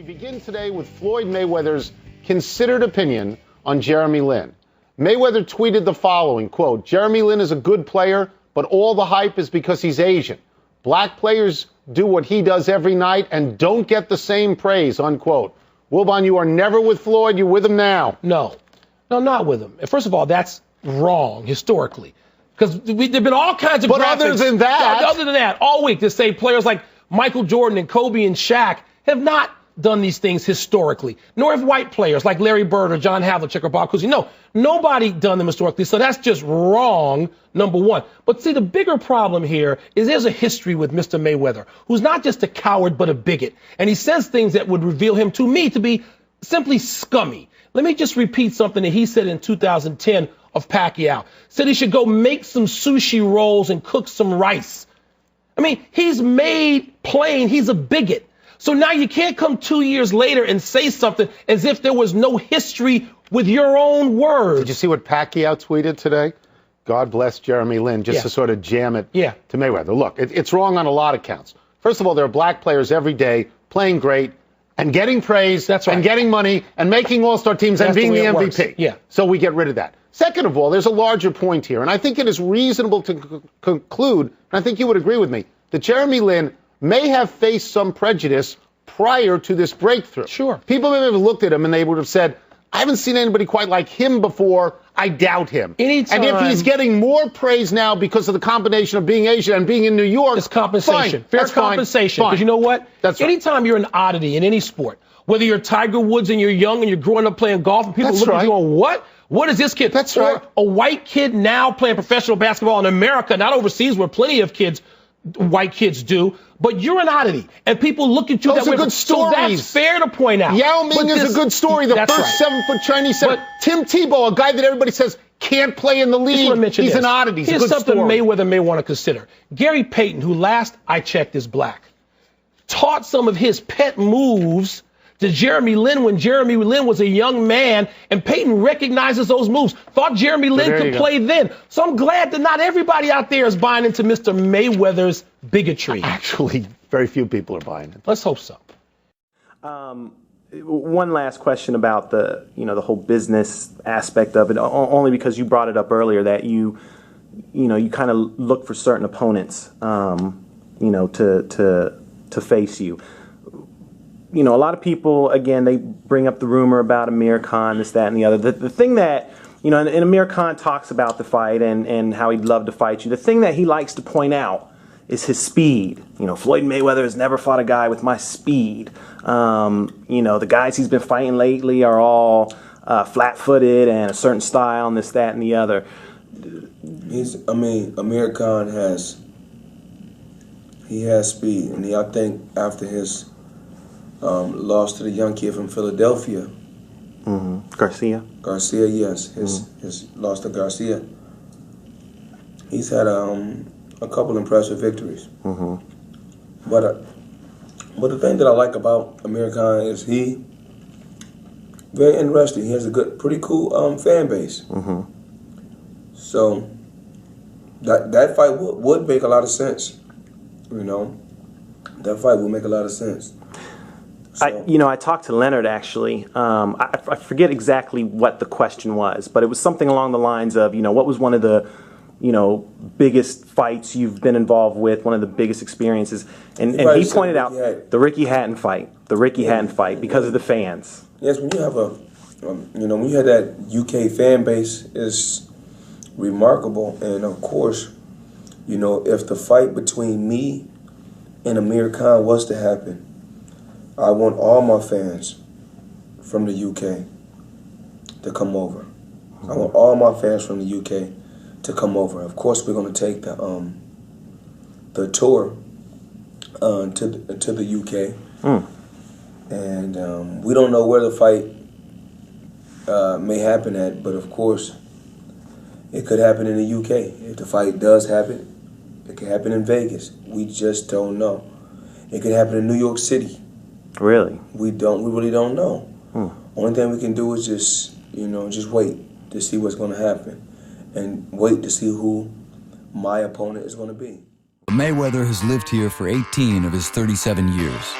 We begin today with Floyd Mayweather's considered opinion on Jeremy Lin. Mayweather tweeted the following, quote, "Jeremy Lin is a good player, but all the hype is because he's Asian. Black players do what he does every night and don't get the same praise," unquote. Wilbon, you are never with Floyd. You're with him now. No, not with him. First of all, that's wrong historically. Because there've been all kinds of But graphics. other than that, all week to say players like Michael Jordan and Kobe and Shaq have not done these things historically, nor have white players like Larry Bird or John Havlicek or Bob Cousy. No, nobody done them historically, so that's just wrong, number one. But see, the bigger problem here is there's a history with Mr. Mayweather, who's not just a coward but a bigot, and he says things that would reveal him to me to be simply scummy. Let me just repeat something that he said in 2010 of Pacquiao. Said he should go make some sushi rolls and cook some rice. I mean, he's made plain he's a bigot. So now you can't come 2 years later and say something as if there was no history with your own words. Did you see what Pacquiao tweeted today? God bless Jeremy Lin, just to sort of jam it to Mayweather. Look, it's wrong on a lot of counts. First of all, there are black players every day playing great and getting praise and getting money and making all-star teams and being the MVP. Yeah. So we get rid of that. Second of all, there's a larger point here, and I think it is reasonable to conclude, and I think you would agree with me, that Jeremy Lin may have faced some prejudice prior to this breakthrough. Sure. People may have looked at him and they would have said, I haven't seen anybody quite like him before. I doubt him. Anytime. And if he's getting more praise now because of the combination of being Asian and being in New York, it's compensation. Fine. Fair That's compensation. Fine. Because you know what? That's right. Anytime you're an oddity in any sport, whether you're Tiger Woods and you're young and you're growing up playing golf and people look at you going, what? What is this kid? That's or right. A white kid now playing professional basketball in America, not overseas where plenty of white kids do, but you're an oddity, and people look at you Those that are way. good So stories. that's fair to point out. Yao Ming is a good story. The first 7-foot Chinese center. Tim Tebow, a guy that everybody says can't play in the league. He's an oddity. Here's something Mayweather may want to consider. Gary Payton, who last I checked is black, taught some of his pet moves to Jeremy Lin when Jeremy Lin was a young man, and Payton recognizes those moves. Thought Jeremy Lin could play then. So I'm glad that not everybody out there is buying into Mr. Mayweather's bigotry. Actually, very few people are buying it. Let's hope so. One last question about the whole business aspect of it, only because you brought it up earlier that you kind of look for certain opponents, to face you. A lot of people, again, they bring up the rumor about Amir Khan, this, that, and the other. The thing that, and Amir Khan talks about the fight and how he'd love to fight you. The thing that he likes to point out is his speed. Floyd Mayweather has never fought a guy with my speed. The guys he's been fighting lately are all flat-footed and a certain style and this, that, and the other. Amir Khan has speed, and I think after his lost to the young kid from Philadelphia. Garcia, yes. His loss to Garcia. He's had a couple impressive victories. But the thing that I like about Amir Khan is he very interesting. He has a pretty cool fan base. So that fight would make a lot of sense. That fight would make a lot of sense. So. I talked to Leonard, actually. I forget exactly what the question was, but it was something along the lines of, what was one of the, biggest fights you've been involved with, one of the biggest experiences. And he pointed out the Ricky Hatton fight, because of the fans. Yes, when you have when you have that UK fan base, it's remarkable. And of course, if the fight between me and Amir Khan was to happen, I want all my fans from the UK to come over. I want all my fans from the UK to come over. Of course, we're going to take the tour to the UK, and we don't know where the fight may happen at, but of course, it could happen in the UK. If the fight does happen, it could happen in Vegas. We just don't know. It could happen in New York City. Really? We really don't know. Only thing we can do is just wait to see what's going to happen and wait to see who my opponent is going to be. Mayweather has lived here for 18 of his 37 years.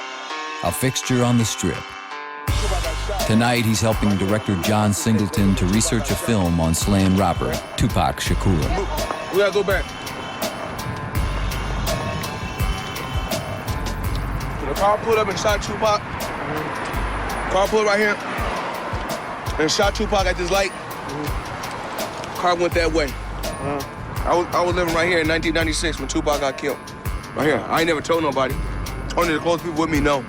a fixture on the Strip. Tonight, he's helping director John Singleton to research a film on slaying rapper Tupac Shakur. We gotta go back. The car pulled up and shot Tupac. Car pulled right here and shot Tupac at this light. Car went that way. I was living right here in 1996 when Tupac got killed. Right here. I ain't never told nobody. Only the close people with me know.